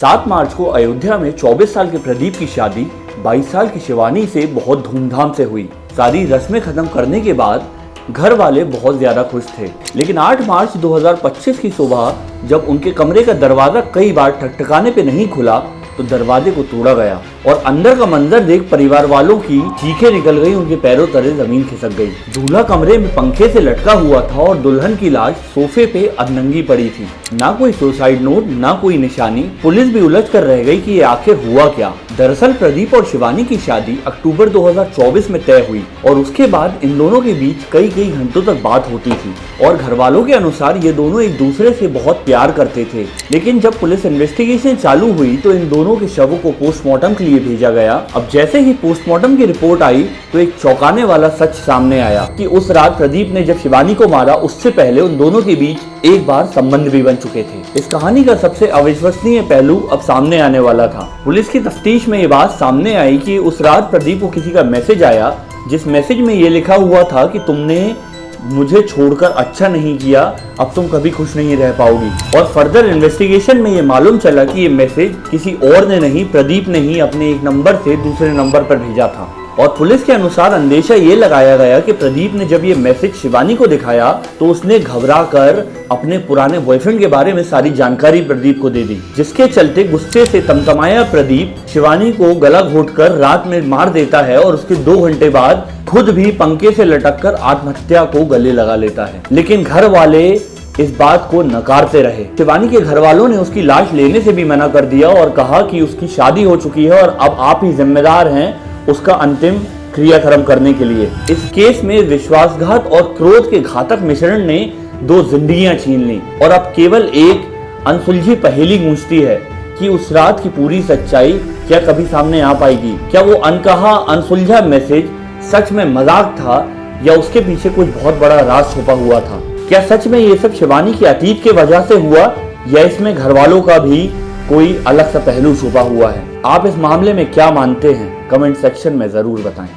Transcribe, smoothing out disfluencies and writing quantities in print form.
7 मार्च को अयोध्या में 24 साल के प्रदीप की शादी 22 साल की शिवानी से बहुत धूमधाम से हुई। सारी रस्में खत्म करने के बाद घर वाले बहुत ज्यादा खुश थे, लेकिन 8 मार्च 2025 की सुबह जब उनके कमरे का दरवाजा कई बार ठकठकाने पे नहीं खुला तो दरवाजे को तोड़ा गया और अंदर का मंजर देख परिवार वालों की चीखें निकल गई, उनके पैरों तले जमीन खिसक गई। दूल्हा कमरे में पंखे से लटका हुआ था और दुल्हन की लाश सोफे पे अधनंगी पड़ी थी। ना कोई सुसाइड नोट, ना कोई निशानी। पुलिस भी उलझ कर रह गई कि ये आखिर हुआ क्या। दरअसल प्रदीप और शिवानी की शादी अक्टूबर 2024 में तय हुई और उसके बाद इन दोनों के बीच कई घंटों तक बात होती थी और घर वालों के अनुसार ये दोनों एक दूसरे से बहुत प्यार करते थे। लेकिन जब पुलिस इन्वेस्टिगेशन चालू हुई तो इन दोनों के शवों को पोस्टमार्टम के लिए भेजा गया। अब जैसे ही पोस्टमार्टम की रिपोर्ट आई तो एक चौंकाने वाला सच सामने आया कि उस रात प्रदीप ने जब शिवानी को मारा उससे पहले उन दोनों के बीच एक बार संबंध भी बन चुके थे। इस कहानी का सबसे अविश्वसनीय पहलू अब सामने आने वाला था। पुलिस की तफ्तीश में ये बात सामने आई कि उस रात प्रदीप को किसी का मैसेज आया जिस मैसेज में ये लिखा हुआ था कि तुमने मुझे छोड़कर अच्छा नहीं किया, अब तुम कभी खुश नहीं रह पाओगी। और फर्दर इन्वेस्टिगेशन में ये मालूम चला कि ये मैसेज किसी और ने नहीं, प्रदीप ने ही अपने एक नंबर से दूसरे नंबर पर भेजा था। और पुलिस के अनुसार अंदेशा ये लगाया गया कि प्रदीप ने जब ये मैसेज शिवानी को दिखाया तो उसने घबराकर अपने पुराने बॉयफ्रेंड के बारे में सारी जानकारी प्रदीप को दे दी, जिसके चलते गुस्से से तमतमाया प्रदीप शिवानी को गला घोंटकर रात में मार देता है और उसके 2 घंटे बाद खुद भी पंखे से लटककर आत्महत्या को गले लगा लेता है। लेकिन घर वाले इस बात को नकारते रहे। शिवानी के घर वालों ने उसकी लाश लेने से भी मना कर दिया और कहा कि उसकी शादी हो चुकी है और अब आप ही जिम्मेदार हैं उसका अंतिम क्रियाक्रम करने के लिए। इस केस में विश्वासघात और क्रोध के घातक मिश्रण ने 2 जिंदगियां छीन ली और अब केवल एक अनसुलझी पहेली गूंजती है कि उस रात की पूरी सच्चाई क्या कभी सामने आ पाएगी। क्या वो अनकहा अनसुलझा मैसेज सच में मजाक था या उसके पीछे कुछ बहुत बड़ा राज छुपा हुआ था। क्या सच में ये सब शिवानी की अतीत के वजह से हुआ या इसमें घर वालों का भी कोई अलग सा पहलू छुपा हुआ है। आप इस मामले में क्या मानते हैं, कमेंट सेक्शन में जरूर बताएं।